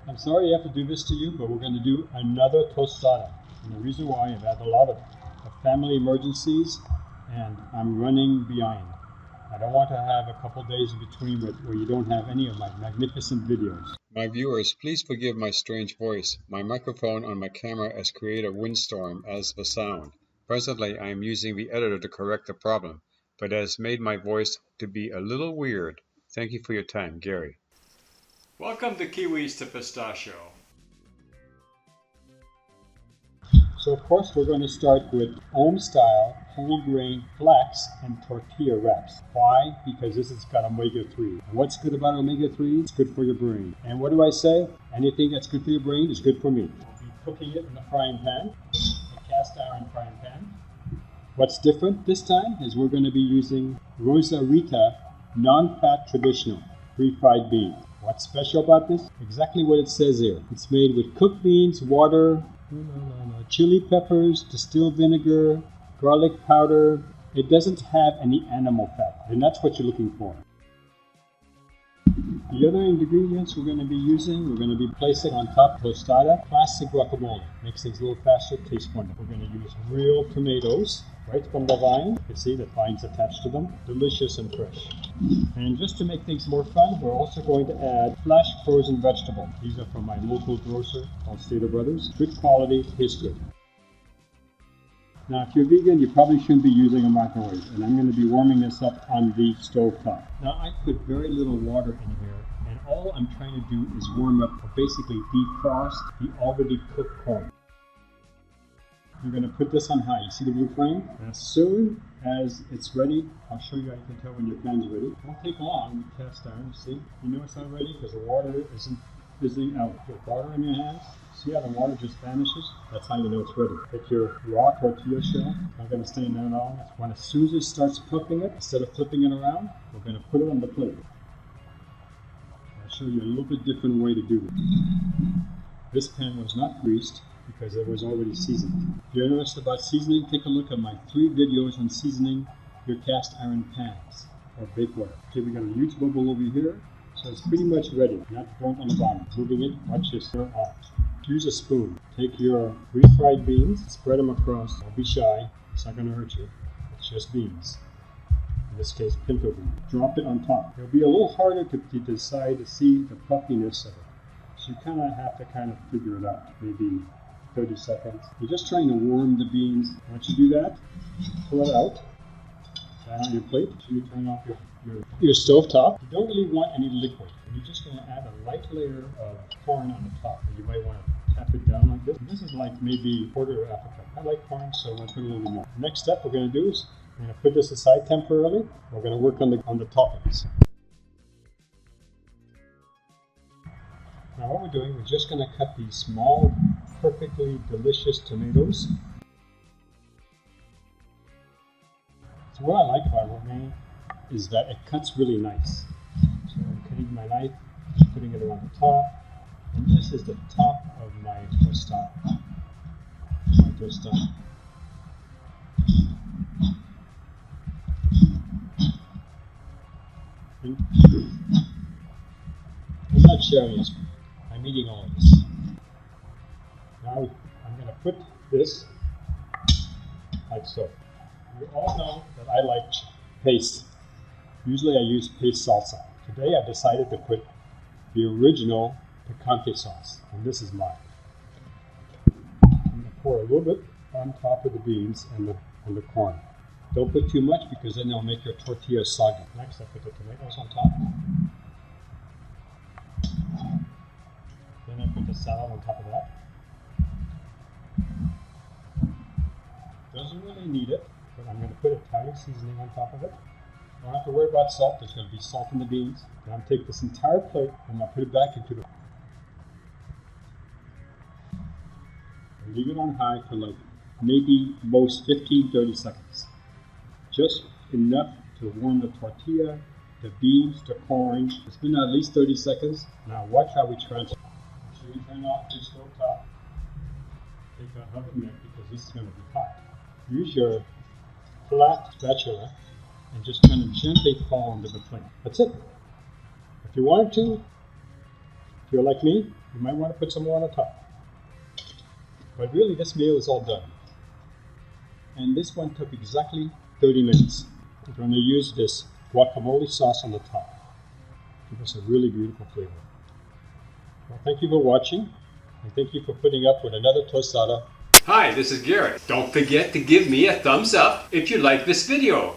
I'm sorry I have to do this to you, but we're going to do another tostada. And the reason why I've had a lot of family emergencies and I'm running behind. I don't want to have a couple days in between where you don't have any of my magnificent videos. My viewers, please forgive my strange voice. My microphone on my camera has created a windstorm as the sound. Presently, I am using the editor to correct the problem, but it has made my voice to be a little weird. Thank you for your time, Gary. Welcome to Kiwis to Pistachio. So of course we're going to start with home-style, whole grain flax and tortilla wraps. Why? Because this has got omega-3. And what's good about omega-3? It's good for your brain. And what do I say? Anything that's good for your brain is good for me. We'll be cooking it in the frying pan, a cast iron frying pan. What's different this time is we're going to be using Rosarita non-fat traditional refried beans. What's special about this? Exactly what it says here. It's made with cooked beans, water, chili peppers, distilled vinegar, garlic powder. It doesn't have any animal fat, and that's what you're looking for. The other ingredients we're going to be using, we're going to be placing on top tostada, classic guacamole. Makes things a little faster, tastes wonderful. We're going to use real tomatoes, right from the vine. You can see the vines attached to them. Delicious and fresh. And just to make things more fun, we're also going to add flash frozen vegetables. These are from my local grocer called Stater Brothers. Good quality, tastes good. Now, if you're vegan, you probably shouldn't be using a microwave, and I'm going to be warming this up on the stove top. Now, I put very little water in here, and all I'm trying to do is warm up, or basically defrost the already cooked corn. You're going to put this on high. You see the blue flame? And as soon as it's ready, I'll show you how you can tell when your pan's ready. It won't take long with cast iron. See? You know it's not ready because the water isn't fizzing out. Put water in your hands. See how the water just vanishes? That's how you know it's ready. Take your raw tortilla shell. Not going to stay in there long. As soon as it starts puffing it, instead of flipping it around, we're going to put it on the plate. I'll show you a little bit different way to do it. This pan was not greased because it was already seasoned. If you're interested about seasoning, take a look at my 3 videos on seasoning your cast iron pans or bakeware. Okay, we got a huge bubble over here, so it's pretty much ready. Not burnt on the bottom. Moving it, watch this stir off. Use a spoon. Take your refried beans, spread them across. Don't be shy, it's not going to hurt you. It's just beans. In this case, pinto beans. Drop it on top. It'll be a little harder to decide to see the puffiness of it. So you kind of have to figure it out. Maybe 30 seconds. You're just trying to warm the beans. Once you do that, pull it out. That on your plate. So you turn off your stove top. You don't really want any liquid. You're just going to add a light layer of corn on the top. You might want to tap it down like this. And this is like maybe a quarter of Africa. I like corn, so I'm going to put a little bit more. The next step we're going to do is we're going to put this aside temporarily. We're going to work on the toppings. Now what we're doing, we're just going to cut these small, perfectly delicious tomatoes. So what I like about romaine is that it cuts really nice. So I'm cutting my knife, just putting it around the top, and this is the top of my tostada. I'm not sharing this. I'm eating all of this. Now I'm going to put this like so. You all know that I like paste. Usually I use paste salsa. Today I decided to put the original picante sauce, and this is mine. I'm going to pour a little bit on top of the beans and the corn. Don't put too much because then they'll make your tortilla soggy. Next I put the tomatoes on top. Then I put the salad on top of that. Doesn't really need it, but I'm going to put Italian seasoning on top of it. Don't have to worry about salt. There's going to be salt in the beans. And I'm going to take this entire plate and I'll put it back into the... And leave it on high for like maybe most 15-30 seconds. Just enough to warm the tortilla, the beans, the corn. It's been at least 30 seconds. Now watch how we transfer. Make sure you turn off the stove top. Take a oven mitt because this is going to be hot. Use your flat spatula and just kind of gently fall into the plate. That's it. If you wanted to, if you're like me, You might want to put some more on the top. But really, this meal is all done. And this one took exactly 30 minutes. We're going to use this guacamole sauce on the top. Give us a really beautiful flavor. Well, thank you for watching, and thank you for putting up with another tostada. Hi, this is Garrett. Don't forget to give me a thumbs up if you like this video.